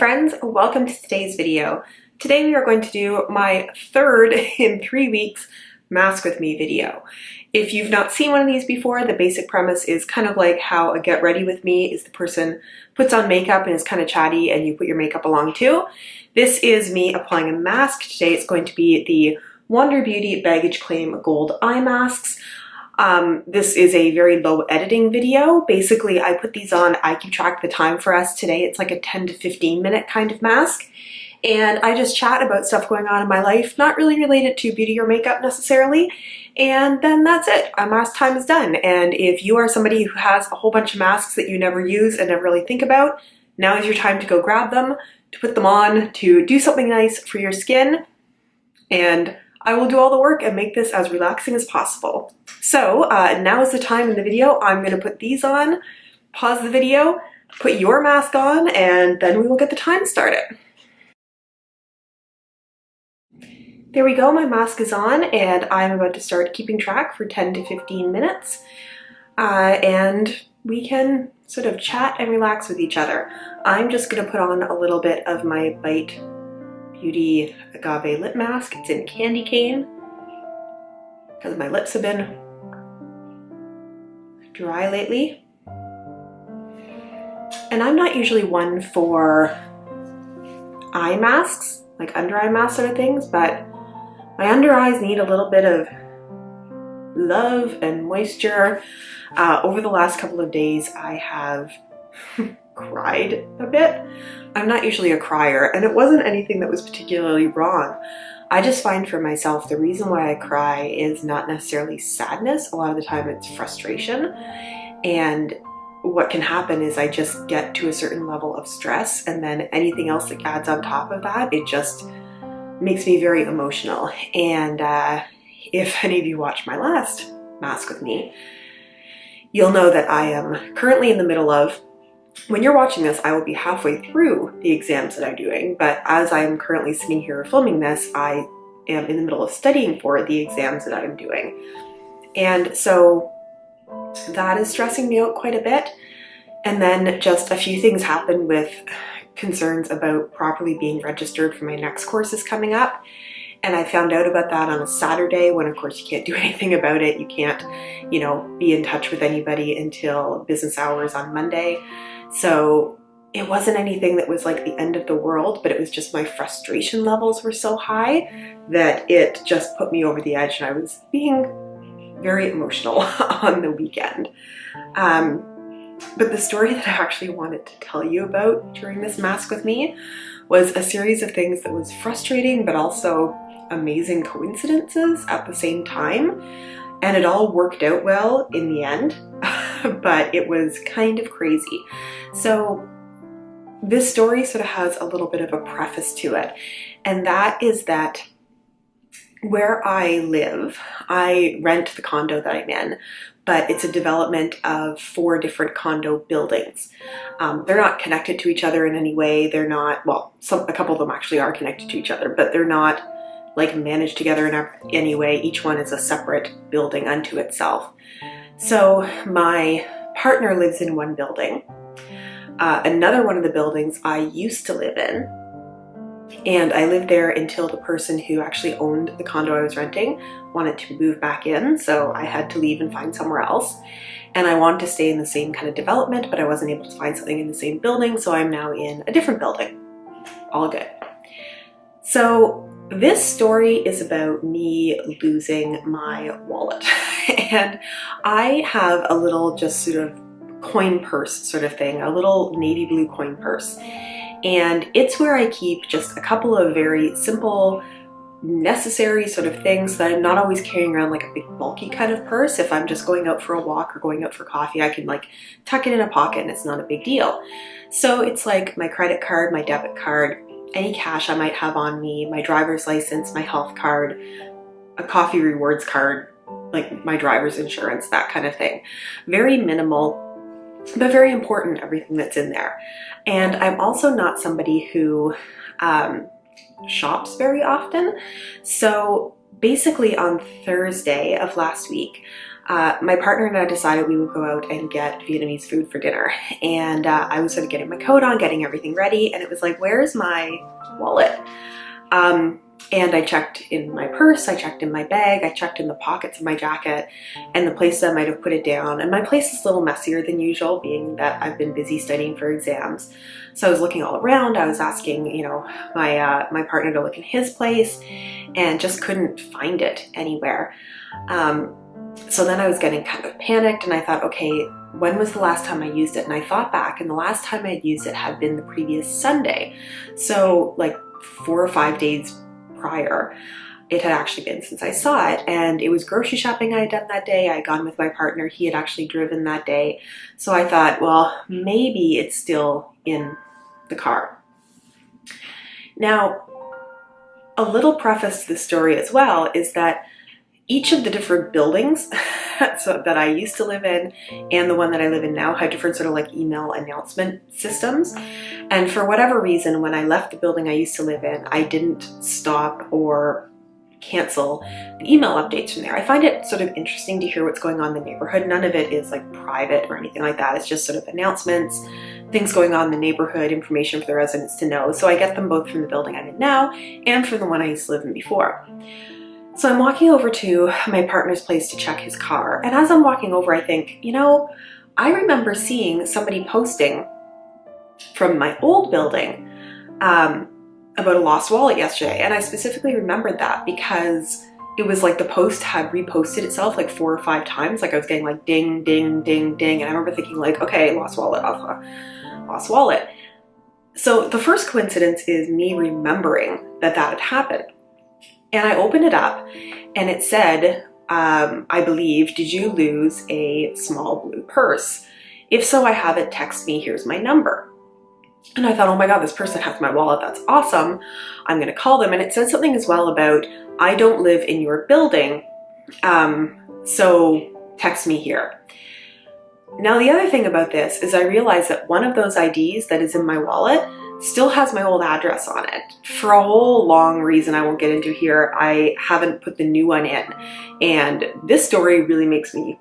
friends, welcome to today's video. Today we are going to do my third in 3 weeks mask with me video. If you've not seen one of these before, the basic premise is kind of like how a get ready with me is the person puts on makeup and is kind of chatty and you put your makeup along too. This is me applying a mask. Today it's going to be the Wander Beauty Baggage Claim Gold Eye Masks. This is a very low editing video. Basically, I put these on, I keep track of the time for us today. It's like a 10 to 15 minute kind of mask. And I just chat about stuff going on in my life, not really related to beauty or makeup necessarily. And then that's it. Our mask time is done. And if you are somebody who has a whole bunch of masks that you never use and never really think about, now is your time to go grab them, to put them on, to do something nice for your skin. And I will do all the work and make this as relaxing as possible. So now is the time in the video. I'm going to put these on, pause the video, put your mask on, and then we will get the time started. There we go, my mask is on and I'm about to start keeping track for 10 to 15 minutes. And we can sort of chat and relax with each other. I'm just going to put on a little bit of my Bite Beauty Agave Lip Mask. It's in Candy Cane because my lips have been dry lately. And I'm not usually one for eye masks, like under eye masks sort of things, but my under eyes need a little bit of love and moisture. Over the last couple of days, I have cried a bit. I'm not usually a crier, and it wasn't anything that was particularly wrong. I just find for myself the reason why I cry is not necessarily sadness. A lot of the time it's frustration. And what can happen is I just get to a certain level of stress, and then anything else that adds on top of that, it just makes me very emotional. And if any of you watched my last mask with me, you'll know that I am currently in the middle of, when you're watching this, I will be halfway through the exams that I'm doing, but as I am currently sitting here filming this, I am in the middle of studying for the exams that I'm doing. And so that is stressing me out quite a bit. And then just a few things happened with concerns about properly being registered for my next courses coming up. And I found out about that on a Saturday when, of course, you can't do anything about it. You can't, be in touch with anybody until business hours on Monday. So it wasn't anything that was like the end of the world, but it was just my frustration levels were so high that it just put me over the edge, and I was being very emotional on the weekend. But the story that I actually wanted to tell you about during this mask with me was a series of things that was frustrating, but also amazing coincidences at the same time. And it all worked out well in the end, but it was kind of crazy. So this story sort of has a little bit of a preface to it. And that is that where I live, I rent the condo that I'm in, but it's a development of 4 different condo buildings. They're not connected to each other in any way. They're not, well, a couple of them actually are connected to each other, but they're not like managed together in any way. Each one is a separate building unto itself. So my partner lives in one building. Another one of the buildings I used to live in, and I lived there until the person who actually owned the condo I was renting wanted to move back in, so I had to leave and find somewhere else. And I wanted to stay in the same kind of development, but I wasn't able to find something in the same building, so I'm now in a different building. All good. So this story is about me losing my wallet. And I have a little just sort of coin purse sort of thing, a little navy blue coin purse. And it's where I keep just a couple of very simple, necessary sort of things that I'm not always carrying around like a big bulky kind of purse. If I'm just going out for a walk or going out for coffee, I can like tuck it in a pocket and it's not a big deal. So it's like my credit card, my debit card, any cash I might have on me, my driver's license, my health card, a coffee rewards card, like my driver's insurance, that kind of thing. Very minimal, but very important, everything that's in there. And I'm also not somebody who shops very often. So basically on Thursday of last week, my partner and I decided we would go out and get Vietnamese food for dinner. And I was sort of getting my coat on, getting everything ready, and it was like, where's my wallet? And I checked in my purse, I checked in my bag, I checked in the pockets of my jacket, and the places I might have put it down. And my place is a little messier than usual, being that I've been busy studying for exams. So I was looking all around, I was asking, you know, my partner to look in his place, and just couldn't find it anywhere. So then I was getting kind of panicked, and I thought, okay, when was the last time I used it? And I thought back, and the last time I had used it had been the previous Sunday. So like 4 or 5 days prior, it had actually been since I saw it. And it was grocery shopping I had done that day. I had gone with my partner. He had actually driven that day. So I thought, well, maybe it's still in the car. Now, a little preface to the story as well is that each of the different buildings so that I used to live in and the one that I live in now have different sort of like email announcement systems. And for whatever reason, when I left the building I used to live in, I didn't stop or cancel the email updates from there. I find it sort of interesting to hear what's going on in the neighborhood. None of it is like private or anything like that. It's just sort of announcements, things going on in the neighborhood, information for the residents to know. So I get them both from the building I'm in now and from the one I used to live in before. So I'm walking over to my partner's place to check his car. And as I'm walking over, I think, you know, I remember seeing somebody posting from my old building about a lost wallet yesterday. And I specifically remembered that because it was like the post had reposted itself like 4 or 5 times. Like I was getting like ding, ding, ding, ding. And I remember thinking like, okay, lost wallet, lost wallet. So the first coincidence is me remembering that that had happened. And I opened it up and it said, I believe, did you lose a small blue purse? If so, I have it, text me, here's my number. And I thought, oh my God, this person has my wallet, that's awesome. I'm gonna call them. And it said something as well about, I don't live in your building, so text me here. Now the other thing about this is I realized that one of those IDs that is in my wallet still has my old address on it. For a whole long reason I won't get into here, I haven't put the new one in. And this story really makes me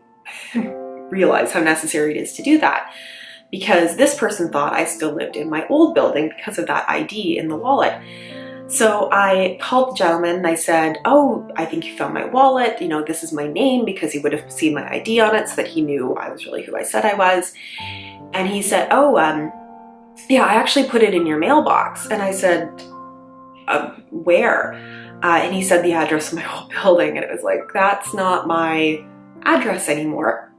realize how necessary it is to do that. Because this person thought I still lived in my old building because of that ID in the wallet. So I called the gentleman and I said, oh, I think you found my wallet. You know, this is my name, because he would have seen my ID on it so that he knew I was really who I said I was. And he said, oh, yeah, I actually put it in your mailbox. And I said, where? And he said the address of my old building. And it was like, that's not my address anymore.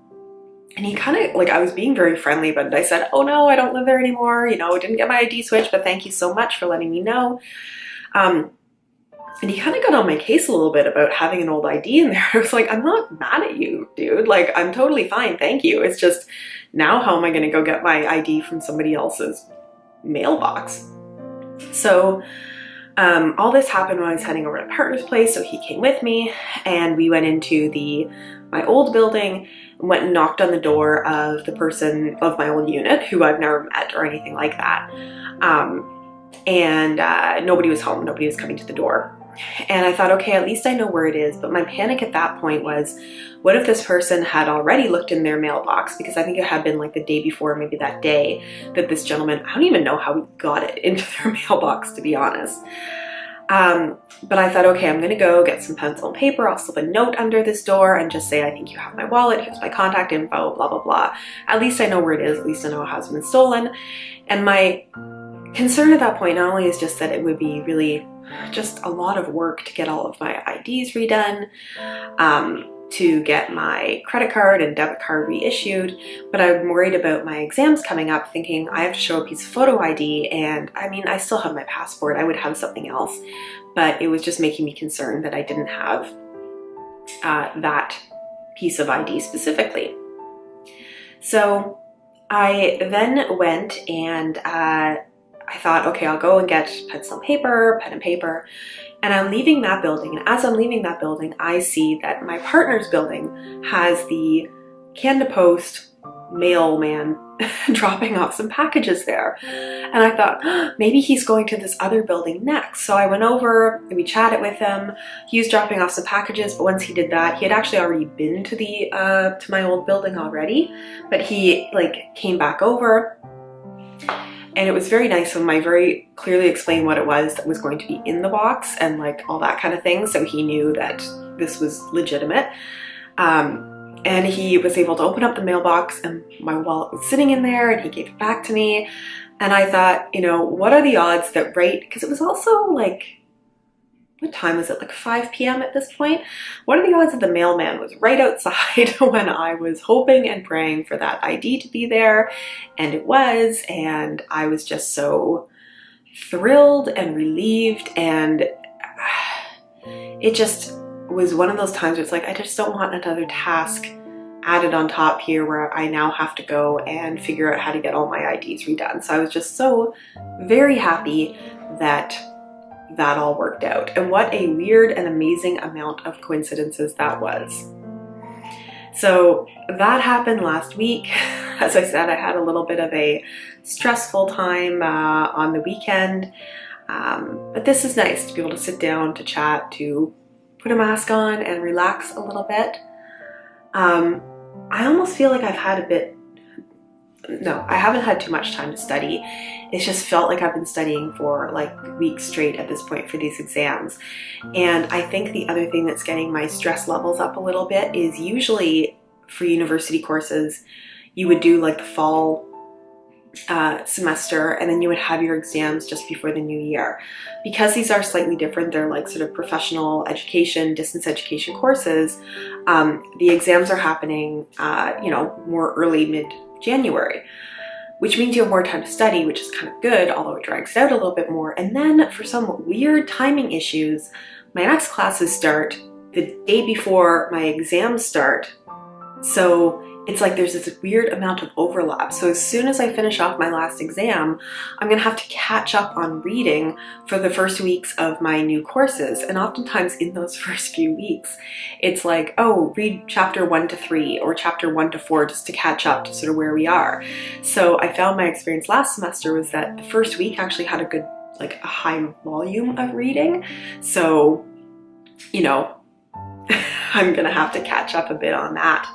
And he kind of, like, I was being very friendly, but I said, oh no, I don't live there anymore. You know, I didn't get my ID switched, but thank you so much for letting me know. And he kind of got on my case a little bit about having an old ID in there. I was like, I'm not mad at you, dude. Like, I'm totally fine, thank you. It's just, now how am I going to go get my ID from somebody else's mailbox? So all this happened when I was heading over to my partner's place, so he came with me, and we went into my old building, went and knocked on the door of the person of my old unit, who I've never met or anything like that. And nobody was home, nobody was coming to the door. And I thought, okay, at least I know where it is. But my panic at that point was, what if this person had already looked in their mailbox? Because I think it had been like the day before, maybe that day, that this gentleman, I don't even know how he got it into their mailbox, to be honest. But I thought, okay, I'm gonna go get some pencil and paper. I'll slip a note under this door and just say, I think you have my wallet, here's my contact info, blah, blah, blah. At least I know where it is, at least I know it hasn't been stolen. And my concern at that point not only is just that it would be really just a lot of work to get all of my IDs redone, to get my credit card and debit card reissued, but I'm worried about my exams coming up, thinking I have to show a piece of photo ID, and I mean, I still have my passport, I would have something else, but it was just making me concerned that I didn't have that piece of ID specifically. So I then went and I thought, okay, I'll go and get pencil and paper, pen and paper, and I'm leaving that building. And as I'm leaving that building, I see that my partner's building has the Canada Post mailman dropping off some packages there. And I thought, maybe he's going to this other building next. So I went over and we chatted with him. He was dropping off some packages, but once he did that, he had actually already been to the to my old building already, but he like came back over. And it was very nice of him. I very clearly explained what it was that was going to be in the box and like all that kind of thing, so he knew that this was legitimate. And he was able to open up the mailbox, and my wallet was sitting in there, and he gave it back to me. And I thought, you know, what are the odds that because it was also like, what time was it? Like 5 p.m. at this point? What are the odds that the mailman was right outside when I was hoping and praying for that ID to be there? And it was, and I was just so thrilled and relieved, and it just was one of those times where it's like, I just don't want another task added on top here where I now have to go and figure out how to get all my IDs redone. So I was just so very happy that that all worked out. And what a weird and amazing amount of coincidences that was. So that happened last week. As I said, I had a little bit of a stressful time on the weekend. But this is nice to be able to sit down, to chat, to put a mask on and relax a little bit. I almost feel like I've had I haven't had too much time to study. It's just felt like I've been studying for like weeks straight at this point for these exams. And I think the other thing that's getting my stress levels up a little bit is usually for university courses, you would do like the fall semester, and then you would have your exams just before the new year. Because these are slightly different, they're like sort of professional education, distance education courses, the exams are happening, you know, more early mid-January, which means you have more time to study, which is kind of good, although it drags out a little bit more. And then for some weird timing issues, my next classes start the day before my exams start. So it's like there's this weird amount of overlap. So as soon as I finish off my last exam, I'm gonna have to catch up on reading for the first weeks of my new courses. And oftentimes in those first few weeks, it's like, oh, read chapter 1 to 3 or chapter 1 to 4 just to catch up to sort of where we are. So I found my experience last semester was that the first week actually had a good, like a high volume of reading. So, you know, I'm gonna have to catch up a bit on that.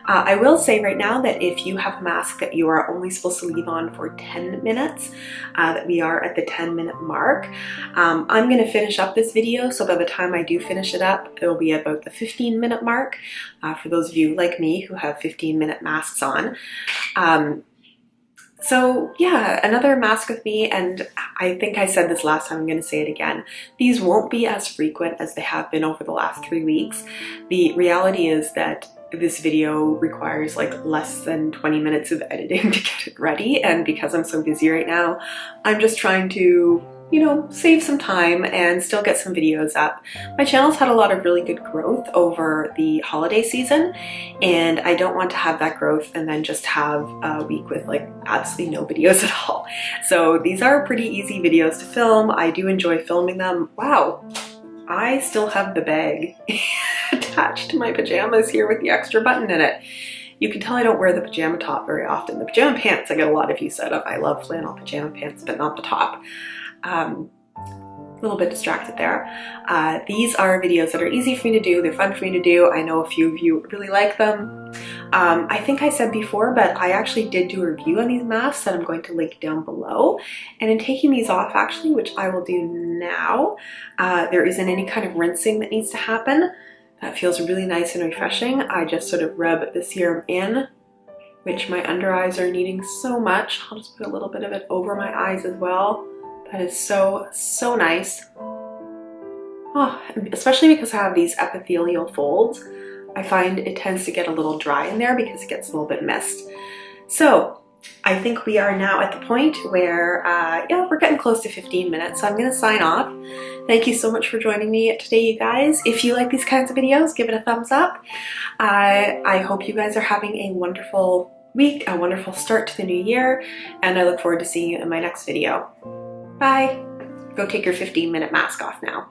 I will say right now that if you have a mask that you are only supposed to leave on for 10 minutes, that we are at the 10-minute mark. I'm going to finish up this video, so by the time I do finish it up, it will be about the 15-minute mark, for those of you like me who have 15-minute masks on. So yeah, another mask with me, and I think I said this last time, I'm going to say it again. These won't be as frequent as they have been over the last 3 weeks. The reality is that this video requires like less than 20 minutes of editing to get it ready, and because I'm so busy right now, I'm just trying to, you know, save some time and still get some videos up. My channel's had a lot of really good growth over the holiday season, and I don't want to have that growth and then just have a week with like absolutely no videos at all. So these are pretty easy videos to film. I do enjoy filming them. Wow, I still have the bag attached to my pajamas here with the extra button in it. You can tell I don't wear the pajama top very often. The pajama pants I get a lot of use out of. I love flannel pajama pants, but not the top. A little bit distracted there. These are videos that are easy for me to do. They're fun for me to do. I know a few of you really like them. I think I said before, but I actually did do a review on these masks that I'm going to link down below. And in taking these off actually, which I will do now, there isn't any kind of rinsing that needs to happen. That feels really nice and refreshing. I just sort of rub the serum in, which my under eyes are needing so much. I'll just put a little bit of it over my eyes as well. That is so, so nice. Oh, especially because I have these epithelial folds. I find it tends to get a little dry in there because it gets a little bit mist. So I think we are now at the point where, yeah, we're getting close to 15 minutes, so I'm going to sign off. Thank you so much for joining me today, you guys. If you like these kinds of videos, give it a thumbs up. I hope you guys are having a wonderful week, a wonderful start to the new year, and I look forward to seeing you in my next video. Bye. Go take your 15-minute mask off now.